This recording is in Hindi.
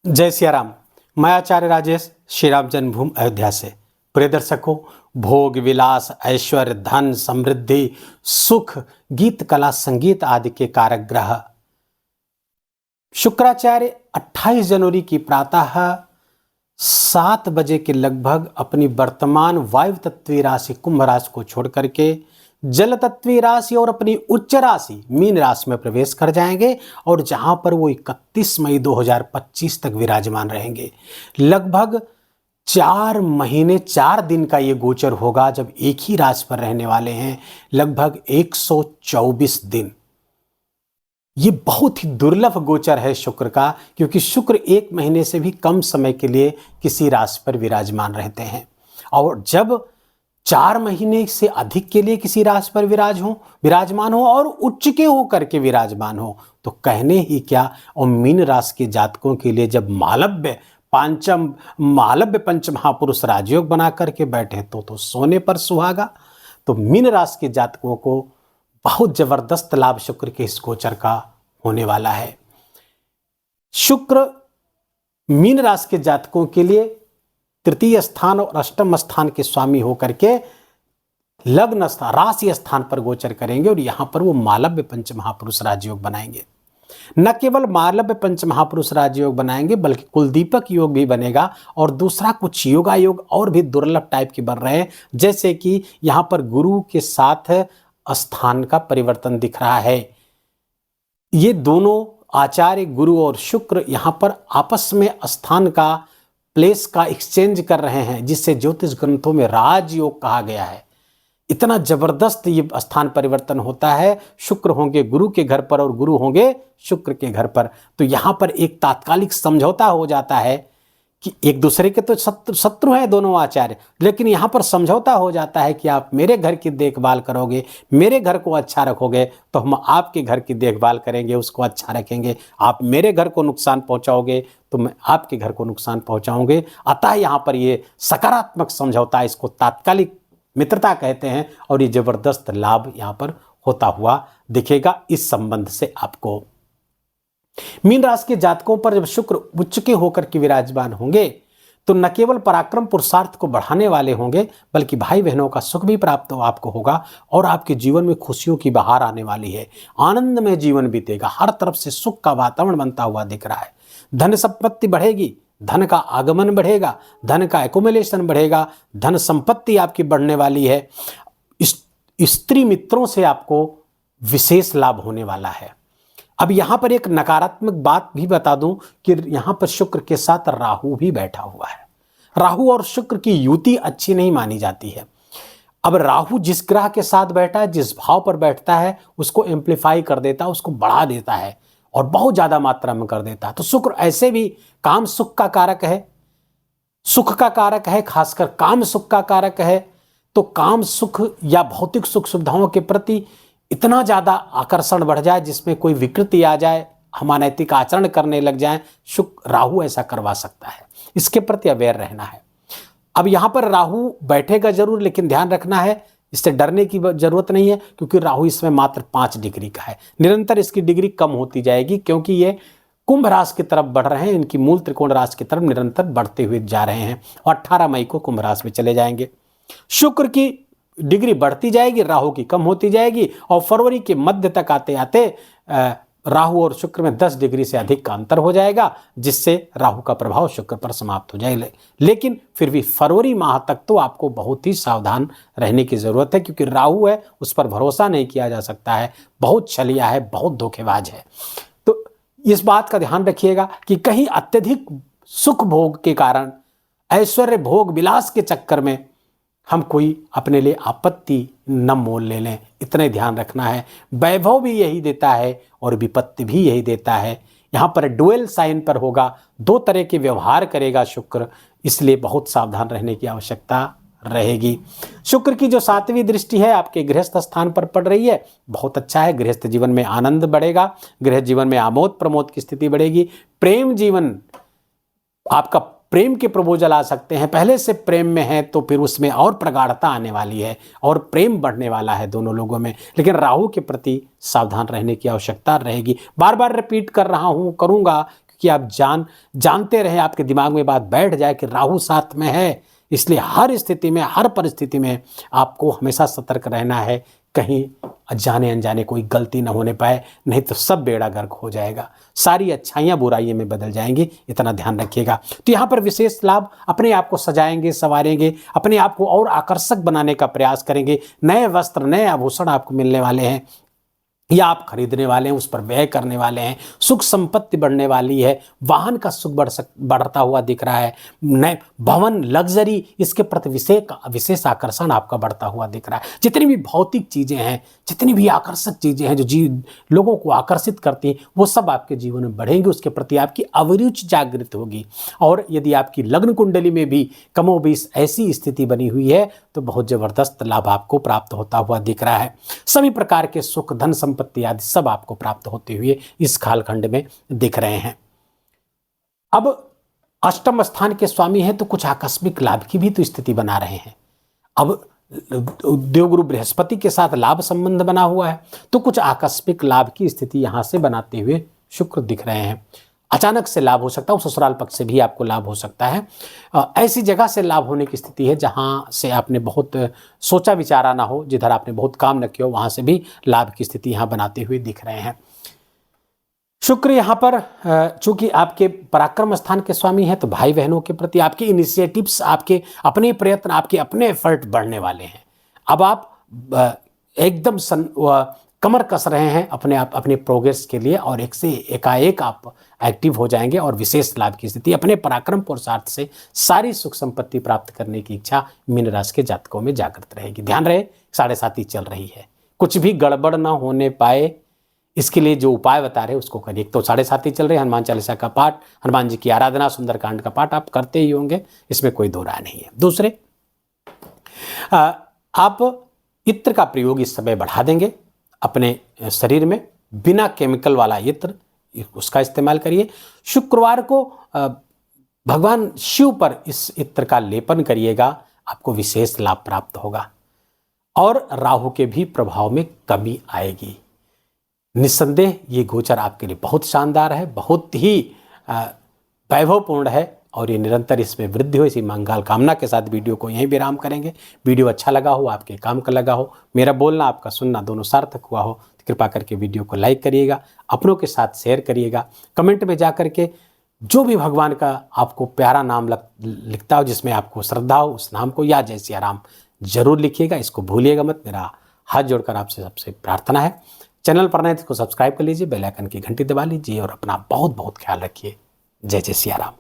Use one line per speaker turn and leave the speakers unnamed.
जय सिया राम। मैं आचार्य राजेश श्री राम जन्मभूमि अयोध्या से। प्रिय दर्शकों, भोग विलास ऐश्वर्य धन समृद्धि सुख गीत कला संगीत आदि के कारक ग्रह शुक्राचार्य 28 जनवरी की प्रातः 7 बजे के लगभग अपनी वर्तमान वायु तत्वीय राशि कुंभ राशि को छोड़ करके जल तत्वीय राशि और अपनी उच्च राशि मीन राशि में प्रवेश कर जाएंगे और जहां पर वो 31 मई 2025 तक विराजमान रहेंगे। लगभग 4 महीने 4 दिन का ये गोचर होगा जब एक ही राशि पर रहने वाले हैं, लगभग 124 दिन। ये बहुत ही दुर्लभ गोचर है शुक्र का, क्योंकि शुक्र 1 महीने से भी कम समय के लिए किसी राशि पर विराजमान रहते हैं, और जब 4 महीने से अधिक के लिए किसी राशि पर विराजमान हो और उच्च के होकर के विराजमान हो तो कहने ही क्या। और मीन राशि के जातकों के लिए जब मालव्य पंच महापुरुष राजयोग बना करके बैठे तो सोने पर सुहागा। तो मीन राशि के जातकों को बहुत जबरदस्त लाभ शुक्र के इस गोचर का होने वाला है। शुक्र मीन राशि के जातकों के लिए तृतीय स्थान और अष्टम स्थान के स्वामी होकर के लग्न स्थान राशि स्थान पर गोचर करेंगे और यहां पर वो मालव्य पंच महापुरुष राजयोग बनाएंगे। न केवल मालव्य पंच महापुरुष राजयोग बनाएंगे बल्कि कुलदीपक योग भी बनेगा, और दूसरा कुछ योगा योग और भी दुर्लभ टाइप के बन रहे हैं, जैसे कि यहां पर गुरु के साथ स्थान का परिवर्तन दिख रहा है। ये दोनों आचार्य गुरु और शुक्र यहां पर आपस में स्थान का प्लेस का एक्सचेंज कर रहे हैं, जिससे ज्योतिष ग्रंथों में राजयोग कहा गया है। इतना जबरदस्त ये स्थान परिवर्तन होता है। शुक्र होंगे गुरु के घर पर और गुरु होंगे शुक्र के घर पर, तो यहां पर एक तात्कालिक समझौता हो जाता है कि एक दूसरे के तो शत्रु हैं दोनों आचार्य, लेकिन यहां पर समझौता हो जाता है कि आप मेरे घर की देखभाल करोगे, मेरे घर को अच्छा रखोगे तो हम आपके घर की देखभाल करेंगे, उसको अच्छा रखेंगे। आप मेरे घर को नुकसान पहुंचाओगे तो मैं आपके घर को नुकसान पहुंचाऊंगे। अतः यहां पर ये सकारात्मक समझौता, इसको तात्कालिक मित्रता कहते हैं, और ये जबरदस्त लाभ यहां पर होता हुआ दिखेगा। इस संबंध से आपको मीन राशि के जातकों पर जब शुक्र उच्च के होकर के विराजमान होंगे तो न केवल पराक्रम पुरुषार्थ को बढ़ाने वाले होंगे बल्कि भाई बहनों का सुख भी प्राप्त आपको होगा, और आपके जीवन में खुशियों की बहार आने वाली है। आनंदमय जीवन बीतेगा, हर तरफ से सुख का वातावरण बनता हुआ दिख रहा है। धन संपत्ति बढ़ेगी, धन का आगमन बढ़ेगा, धन का एकुमुलेशन बढ़ेगा, धन संपत्ति आपकी बढ़ने वाली है। स्त्री मित्रों से आपको विशेष लाभ होने वाला है। अब यहां पर एक नकारात्मक बात भी बता दूं कि यहां पर शुक्र के साथ राहु भी बैठा हुआ है। राहु और शुक्र की युति अच्छी नहीं मानी जाती है। अब राहु जिस ग्रह के साथ बैठा है, जिस भाव पर बैठता है, उसको एम्प्लीफाई कर देता है, उसको बढ़ा देता है और बहुत ज्यादा मात्रा में कर देता है। तो शुक्र ऐसे भी काम सुख का कारक है, सुख का कारक है, खासकर काम सुख का कारक है। तो काम सुख या भौतिक सुख सुविधाओं के प्रति इतना ज्यादा आकर्षण बढ़ जाए जिसमें कोई विकृति आ जाए, हम अनैतिक आचरण करने लग जाएं, शुक्र राहु ऐसा करवा सकता है। इसके प्रति अवेयर रहना है। अब यहां पर राहु बैठेगा जरूर, लेकिन ध्यान रखना है, इससे डरने की जरूरत नहीं है, क्योंकि राहु इसमें मात्र 5 डिग्री का है। निरंतर इसकी डिग्री कम होती जाएगी, क्योंकि ये कुंभ राशि की तरफ बढ़ रहे हैं, इनकी मूल त्रिकोण राशि की तरफ निरंतर बढ़ते हुए जा रहे हैं और 18 मई को कुंभ राशि में चले जाएंगे। शुक्र की डिग्री बढ़ती जाएगी, राहु की कम होती जाएगी, और फरवरी के मध्य तक आते आते राहु और शुक्र में 10 डिग्री से अधिक का अंतर हो जाएगा, जिससे राहु का प्रभाव शुक्र पर समाप्त हो जाएगा। लेकिन फिर भी फरवरी माह तक तो आपको बहुत ही सावधान रहने की जरूरत है, क्योंकि राहु है, उस पर भरोसा नहीं किया जा सकता है, बहुत छलिया है, बहुत धोखेबाज है। तो इस बात का ध्यान रखिएगा कि कहीं अत्यधिक सुख भोग के कारण, ऐश्वर्य भोग विलास के चक्कर में हम कोई अपने लिए आपत्ति न मोल ले लें, इतना ही ध्यान रखना है। वैभव भी यही देता है और विपत्ति भी यही देता है। यहाँ पर डुअल साइन पर होगा, 2 तरह के व्यवहार करेगा शुक्र, इसलिए बहुत सावधान रहने की आवश्यकता रहेगी। शुक्र की जो 7वीं दृष्टि है आपके गृहस्थ स्थान पर पड़ रही है, बहुत अच्छा है। गृहस्थ जीवन में आनंद बढ़ेगा, गृह जीवन में आमोद प्रमोद की स्थिति बढ़ेगी। प्रेम जीवन, आपका प्रेम के प्रपोजल आ सकते हैं, पहले से प्रेम में है तो फिर उसमें और प्रगाढ़ता आने वाली है और प्रेम बढ़ने वाला है दोनों लोगों में। लेकिन राहु के प्रति सावधान रहने की आवश्यकता रहेगी। बार बार रिपीट कर रहा हूं, करूंगा, कि आप जानते रहे, आपके दिमाग में बात बैठ जाए कि राहु साथ में है। इसलिए हर स्थिति में, हर परिस्थिति में आपको हमेशा सतर्क रहना है, कहीं जाने अनजाने कोई गलती न होने पाए, नहीं तो सब बेड़ा गर्क हो जाएगा, सारी अच्छाइयाँ बुराइयों में बदल जाएंगी, इतना ध्यान रखिएगा। तो यहाँ पर विशेष लाभ, अपने आप को सजाएंगे, संवारेंगे, अपने आप को और आकर्षक बनाने का प्रयास करेंगे। नए वस्त्र, नए आभूषण आपको मिलने वाले हैं या आप खरीदने वाले हैं, उस पर व्यय करने वाले हैं। सुख संपत्ति बढ़ने वाली है, वाहन का सुख बढ़ता हुआ दिख रहा है। नए भवन, लग्जरी, इसके प्रति विशेष आकर्षण आपका बढ़ता हुआ दिख रहा है। जितनी भी भौतिक चीज़ें हैं, जितनी भी आकर्षक चीज़ें हैं जो लोगों को आकर्षित करती हैं, वो सब आपके जीवन में बढ़ेंगी, उसके प्रति आपकी अभिरुचि जागृत होगी। और यदि आपकी लग्न कुंडली में भी कमोबेश ऐसी स्थिति बनी हुई है तो बहुत ज़बरदस्त लाभ आपको प्राप्त होता हुआ दिख रहा है। सभी प्रकार के सुख, धन संपत्ति आदि सब आपको प्राप्त होते हुए इस कालखंड में दिख रहे हैं। अब अष्टम स्थान के स्वामी हैं तो कुछ आकस्मिक लाभ की भी तो स्थिति बना रहे हैं। अब देवगुरु बृहस्पति के साथ लाभ संबंध बना हुआ है तो कुछ आकस्मिक लाभ की स्थिति यहां से बनाते हुए शुक्र दिख रहे हैं। अचानक से लाभ हो सकता है, ससुराल पक्ष से भी आपको लाभ हो सकता है। ऐसी जगह से लाभ होने की स्थिति है जहां से आपने बहुत सोचा विचारा ना हो, जिधर आपने बहुत काम न किया हो, वहां से भी लाभ की स्थिति यहां बनाते हुए दिख रहे हैं। शुक्र यहाँ पर चूंकि आपके पराक्रम स्थान के स्वामी हैं तो भाई बहनों के प्रति आपके इनिशिएटिव्स, आपके अपने प्रयत्न, आपके अपने एफर्ट बढ़ने वाले हैं। अब आप एकदम कमर कस रहे हैं अपने प्रोग्रेस के लिए और एकाएक आप एक्टिव हो जाएंगे और विशेष लाभ की स्थिति, अपने पराक्रम पुरुषार्थ से सारी सुख संपत्ति प्राप्त करने की इच्छा मीन राशि के जातकों में जागृत रहेगी। ध्यान रहे, 7.5 चल रही है, कुछ भी गड़बड़ ना होने पाए इसके लिए जो उपाय बता रहे उसको करिए। तो 7.5 चल रहे, हनुमान चालीसा का पाठ, हनुमान जी की आराधना, सुंदरकांड का पाठ आप करते ही होंगे, इसमें कोई दो राय नहीं है। दूसरे, आप इत्र का प्रयोग इस समय बढ़ा देंगे अपने शरीर में, बिना केमिकल वाला इत्र उसका इस्तेमाल करिए। शुक्रवार को भगवान शिव पर इस इत्र का लेपन करिएगा, आपको विशेष लाभ प्राप्त होगा और राहु के भी प्रभाव में कमी आएगी। निस्संदेह ये गोचर आपके लिए बहुत शानदार है, बहुत ही वैभवपूर्ण है और ये निरंतर इसमें वृद्धि हो, इसी मंगल कामना के साथ वीडियो को यहीं विराम करेंगे। वीडियो अच्छा लगा हो, आपके काम का लगा हो, मेरा बोलना आपका सुनना दोनों सार्थक हुआ हो तो कृपा करके वीडियो को लाइक करिएगा, अपनों के साथ शेयर करिएगा। कमेंट में जा करके जो भी भगवान का आपको प्यारा नाम लिखता हो, जिसमें आपको श्रद्धा हो, उस नाम को या जय सिया राम जरूर लिखिएगा, इसको भूलिएगा मत। मेरा हाथ जोड़कर आपसे सबसे प्रार्थना है, चैनल पर नए तो सब्सक्राइब कर लीजिए, बेल आइकन की घंटी दबा लीजिए और अपना बहुत बहुत ख्याल रखिए। जय जय सिया राम।